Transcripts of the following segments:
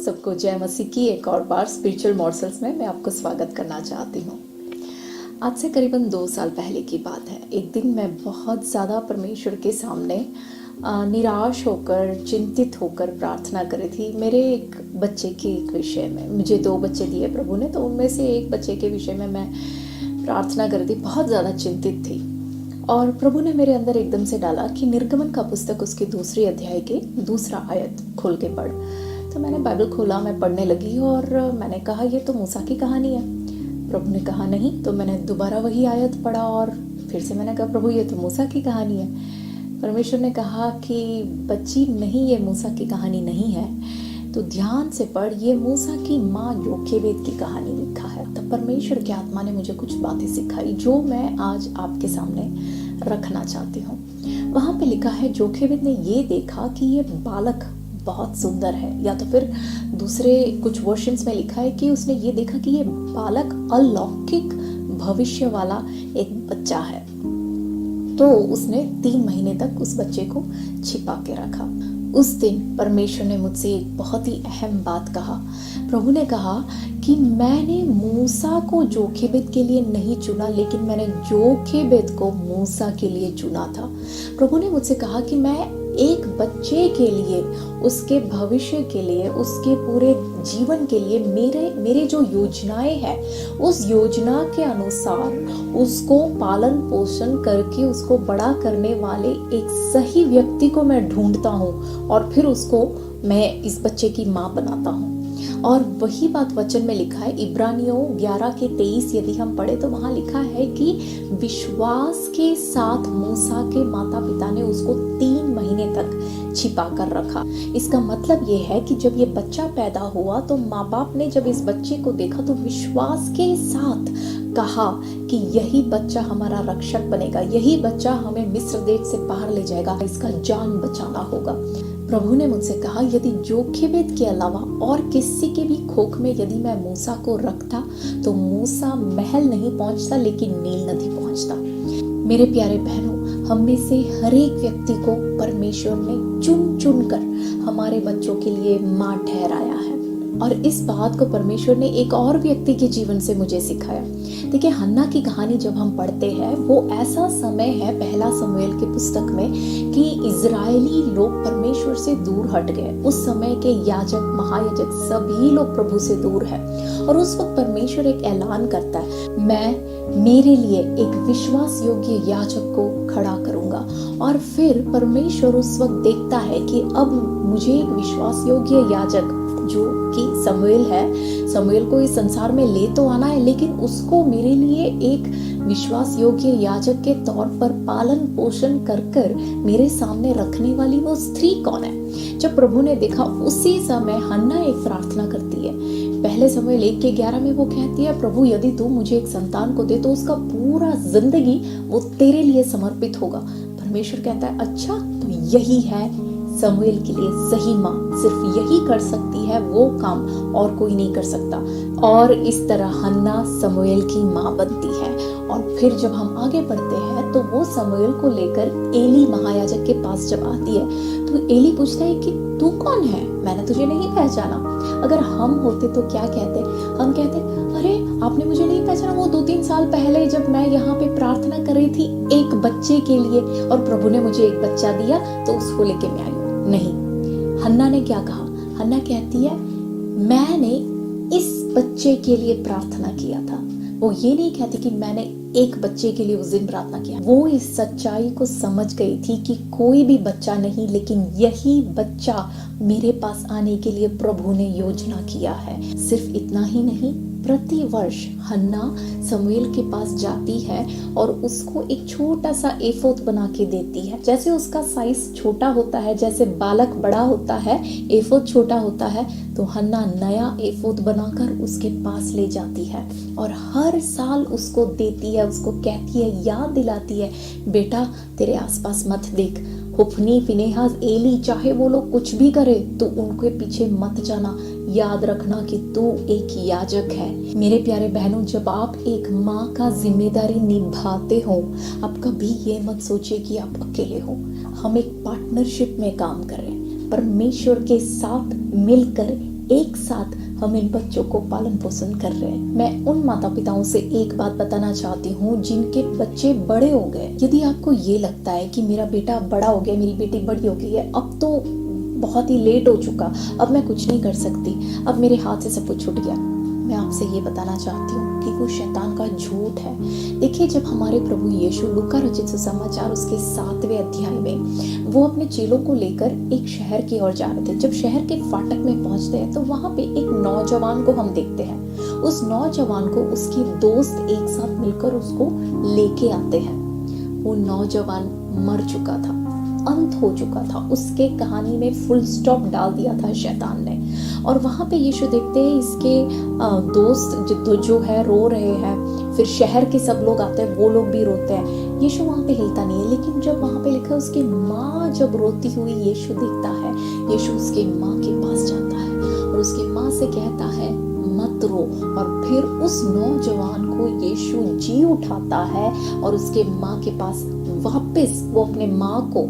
सबको जय मसीह की एक और बार स्पिरिचुअल मॉर्सल्स में मैं आपको स्वागत करना चाहती हूँ। आज से करीबन 2 साल पहले की बात है। एक दिन मैं बहुत ज़्यादा परमेश्वर के सामने निराश होकर, चिंतित होकर प्रार्थना कर रही थी मेरे एक बच्चे के एक विषय में। मुझे 2 बच्चे दिए प्रभु ने, तो उनमें से एक बच्चे के विषय में मैं प्रार्थना कर रही थी, बहुत ज़्यादा चिंतित थी। और प्रभु ने मेरे अंदर एकदम से डाला कि निर्गमन का पुस्तक उसके 2 अध्याय के 2 आयत खोल के पढ़। तो मैंने बाइबल खोला, मैं पढ़ने लगी और मैंने कहा ये तो मूसा की कहानी है। प्रभु ने कहा नहीं। तो मैंने दोबारा वही आयत पढ़ा और फिर से मैंने कहा प्रभु ये तो मूसा की कहानी है। परमेश्वर ने कहा कि बच्ची नहीं, ये मूसा की कहानी नहीं है, तो ध्यान से पढ़, ये मूसा की माँ योकेबेद की कहानी लिखा है। तब परमेश्वर की आत्मा ने मुझे कुछ बातें सिखाई जो मैं आज आपके सामने रखना चाहती हूँ। वहाँ पे लिखा है जोखेबेद ने ये देखा कि ये बालक बहुत सुंदर है, या तो फिर दूसरे कुछ वर्शन्स में लिखा है कि उसने ये देखा कि ये बालक अलौकिक भविष्य वाला एक बच्चा है। तो उसने 3 महीने तक उस बच्चे को छिपा के रखा। उस दिन परमेश्वर ने मुझसे एक बहुत ही अहम बात कहा। प्रभु ने कहा कि मैंने मूसा को जोखेबेद के लिए नहीं चुना, लेकिन मैंने जोखेबेद को मूसा के लिए चुना था। प्रभु ने मुझसे कहा कि मैं एक बच्चे के लिए, उसके भविष्य के लिए, उसके पूरे जीवन के लिए मेरे जो योजनाएं हैं, उस योजना के अनुसार उसको पालन पोषण करके उसको बड़ा करने वाले एक सही व्यक्ति को मैं ढूंढता हूँ और फिर उसको मैं इस बच्चे की माँ बनाता हूँ। और वही बात वचन में लिखा है, इब्रानियों 11:23 यदि हम पढ़े तो वहां लिखा है कि विश्वास के साथ मूसा के माता पिता ने उसको 3 महीने तक छिपा कर रखा। इसका मतलब ये है कि जब ये बच्चा पैदा हुआ तो माँ बाप ने जब इस बच्चे को देखा तो विश्वास के साथ कहा कि यही बच्चा हमारा रक्षक बनेगा, यही बच्चा हमें मिस्र देश से बाहर ले जाएगा, इसका जान बचाना होगा। प्रभु ने मुझसे कहा यदि जोखेबेद के अलावा और किसी के भी खोख में यदि मैं मूसा को रखता तो मूसा महल नहीं पहुंचता, लेकिन नील नदी पहुंचता। मेरे प्यारे बहनों, हम में से हर एक व्यक्ति को परमेश्वर ने चुन चुन कर हमारे बच्चों के लिए माँ ठहराया है। और इस बात को परमेश्वर ने एक और व्यक्ति के जीवन से मुझे सिखाया। देखिए, हन्ना की कहानी जब हम पढ़ते हैं, वो ऐसा समय है पहला शमूएल की पुस्तक में कि इजरायली लोग परमेश्वर से दूर हट गए। उस समय के याजक, महायाजक सभी लोग प्रभु से दूर है। और उस वक्त परमेश्वर एक ऐलान करता है, मैं मेरे लिए एक विश्वास योग्य याजक को खड़ा करूंगा। और फिर परमेश्वर उस वक्त देखता है कि अब मुझे एक विश्वास योग्य याजक जो कि शमूएल है, शमूएल को इस संसार में ले तो आना है, लेकिन उसको मेरे लिए एक विश्वास योग्य याजक के तौर पर पालन पोषण कर कर मेरे सामने रखने वाली वो स्त्री कौन है। जब प्रभु ने देखा, उसी समय हन्ना एक प्रार्थना करती है। पहले शमूएल 1:11 में वो कहती है, प्रभु यदि तू मुझे एक संतान को दे तो उसका पूरा जिंदगी वो तेरे लिए समर्पित होगा। परमेश्वर कहता है, अच्छा तो यही है शमूएल के लिए सही माँ, सिर्फ यही कर सकती है वो काम, और कोई नहीं कर सकता। और इस तरह हन्ना शमूएल की माँ बनती है। और फिर जब हम आगे बढ़ते हैं तो वो शमूएल को लेकर एली महायाजक के पास जब आती है तो एली पूछता है कि तू कौन है, मैंने तुझे नहीं पहचाना। अगर हम होते तो क्या कहते? हम कहते, अरे आपने मुझे नहीं पहचाना, वो 2-3 साल पहले जब मैं यहाँ पे प्रार्थना कर रही थी एक बच्चे के लिए और प्रभु ने मुझे एक बच्चा दिया तो उसको लेके मैं आई। नहीं, हन्ना ने क्या कहा? हन्ना कहती है, मैंने इस बच्चे के लिए प्रार्थना किया था। वो ये नहीं कहती कि मैंने एक बच्चे के लिए उस दिन प्रार्थना किया। वो इस सच्चाई को समझ गई थी कि कोई भी बच्चा नहीं, लेकिन यही बच्चा मेरे पास आने के लिए प्रभु ने योजना किया है। सिर्फ इतना ही नहीं, प्रति वर्ष हन्ना शमूएल के पास जाती है और उसको एक छोटा सा एफोद बना के देती है। जैसे उसका साइज छोटा होता है, जैसे बालक बड़ा होता है, एफोद छोटा होता है, तो हन्ना नया एफोद बनाकर उसके पास ले जाती है और हर साल उसको देती है। उसको कहती है, याद दिलाती है, बेटा तेरे आसपास मत देख, हुफनी, फिनेहास, एली, चाहे वो लोग कुछ भी करे तो उनके पीछे मत जाना, याद रखना कि तू एक याजक है। मेरे प्यारे बहनों, जब आप एक माँ का जिम्मेदारी निभाते हो, आप कभी ये मत सोचिए कि आप अकेले हो। हम एक पार्टनरशिप में काम कर रहे हैं, परमेश्वर के साथ मिलकर एक साथ हम इन बच्चों को पालन पोषण कर रहे हैं। मैं उन माता पिताओं से एक बात बताना चाहती हूँ जिनके बच्चे बड़े हो गए। यदि आपको ये लगता है कि मेरा बेटा बड़ा हो गया, मेरी बेटी बड़ी हो गई है, अब तो बहुत ही लेट हो चुका, अब मैं कुछ नहीं कर सकती, अब मेरे हाथ से सब कुछ छूट गया, मैं आपसे ये बताना चाहती हूँ कि वो शैतान का झूठ है। देखिए, जब हमारे प्रभु यीशु लूका रचित सुसमाचार उसके 7वें अध्याय में वो अपने चेलों को लेकर एक शहर की ओर जा रहे थे। जब शहर के फाटक में पहुंचते हैं तो वहां पे एक नौजवान को हम देखते हैं। उस नौजवान को उसके दोस्त एक साथ मिलकर उसको लेके आते हैं। वो नौजवान मर चुका था, अंत हो चुका था, उसके कहानी में फुल स्टॉप डाल दिया था शैतान ने। और वहां पे यीशु देखते हैं इसके दोस्त जो है रो रहे हैं, फिर शहर के सब लोग आते हैं, वो लोग भी रोते हैं। यीशु वहां पे हिलता नहीं है, लेकिन जब वहां पे लिखा है उसकी माँ जब रोती हुई यीशु दिखता है, यीशु उसके माँ के पास जाता है और उसकी माँ से कहता है मत रो। और फिर उस नौजवान को यीशु जी उठाता है और उसके माँ के पास वापस वो अपने माँ को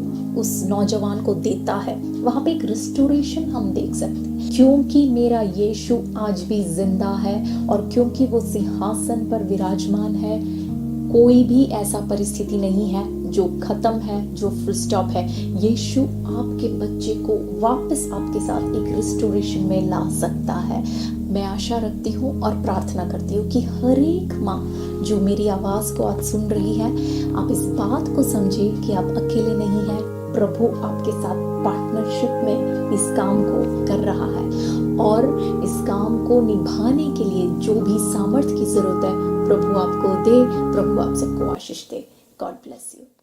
उस नौजवान को देता है। वहां पे एक रिस्टोरेशन हम देख सकते हैं, क्योंकि मेरा यीशु आज भी जिंदा है और क्योंकि वो सिंहासन पर विराजमान है। कोई भी ऐसा परिस्थिति नहीं है जो खत्म है, जो फुल स्टॉप है। यीशु आपके बच्चे को वापस आपके साथ एक रिस्टोरेशन में ला सकता है। मैं आशा रखती हूँ और प्रार्थना करती हूँ कि हर एक माँ जो मेरी आवाज़ को आज सुन रही है, आप इस बात को समझे कि आप अकेले नहीं हैं। प्रभु आपके साथ पार्टनरशिप में इस काम को कर रहा है और इस काम को निभाने के लिए जो भी सामर्थ्य की जरूरत है प्रभु आपको दे। प्रभु आप सबको आशीष दे। God bless you.